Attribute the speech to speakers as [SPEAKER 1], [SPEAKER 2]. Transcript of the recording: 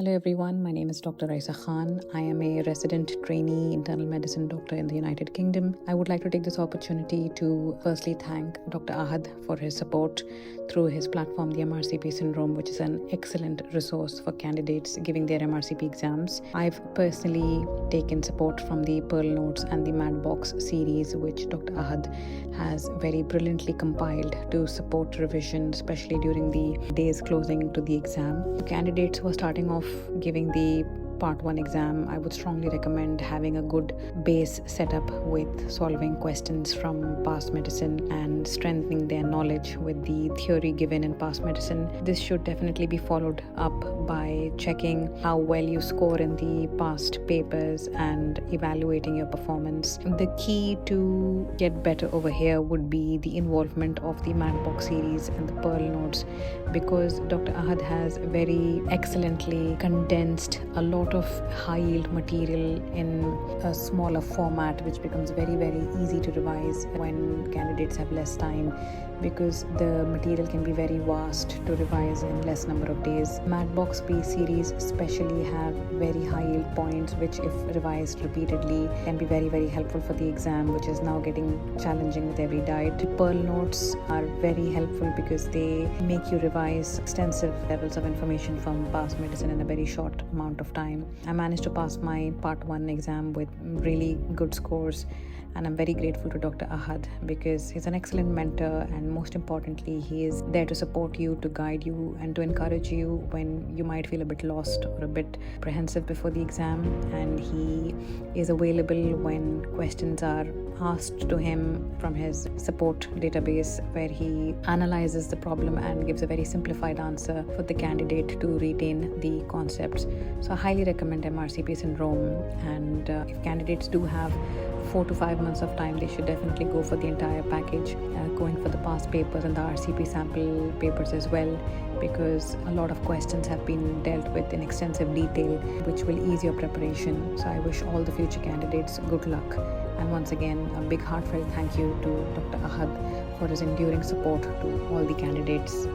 [SPEAKER 1] Hello everyone, my name is Dr. Raisa Khan. I am a resident trainee internal medicine doctor in the United Kingdom. I would like to take this opportunity to firstly thank Dr. Ahad for his support through his platform, the Mrcp Syndrome, which is an excellent resource for candidates giving their Mrcp exams. I've personally taken support from the Pearl Notes and the MADBOX series, which Dr. Ahad has very brilliantly compiled to support revision, especially during the days closing to the exam. Candidates who are starting off giving the Part 1 exam, I would strongly recommend having a good base setup with solving questions from past medicine and strengthening their knowledge with the theory given in past medicine. This should definitely be followed up by checking how well you score in the past papers and evaluating your performance. The key to get better over here would be the involvement of the MADBOX series and the Pearl Notes, because Dr. Ahad has very excellently condensed a lot of high yield material in a smaller format, which becomes very easy to revise when candidates have less time, because the material can be very vast to revise in less number of days. MADBOX B series especially have very high yield points, which if revised repeatedly can be very helpful for the exam, which is now getting challenging with every diet. Pearl Notes are very helpful because they make you revise extensive levels of information from past medicine in a very short amount of time. I managed to pass my Part 1 exam with really good scores, and I'm very grateful to Dr. Ahad because he's an excellent mentor, and most importantly, he is there to support you, to guide you, and to encourage you when you might feel a bit lost or a bit apprehensive before the exam. And he is available when questions are asked to him from his support database, where he analyzes the problem and gives a very simplified answer for the candidate to retain the concepts. So I highly recommend Mrcp Syndrome, and if candidates do have 4 to 5 months of time, they should definitely go for the entire package, going for the past papers and the RCP sample papers as well, because a lot of questions have been dealt with in extensive detail, which will ease your preparation. So I wish all the future candidates good luck. And once again, a big heartfelt thank you to Dr. Ahad for his enduring support to all the candidates.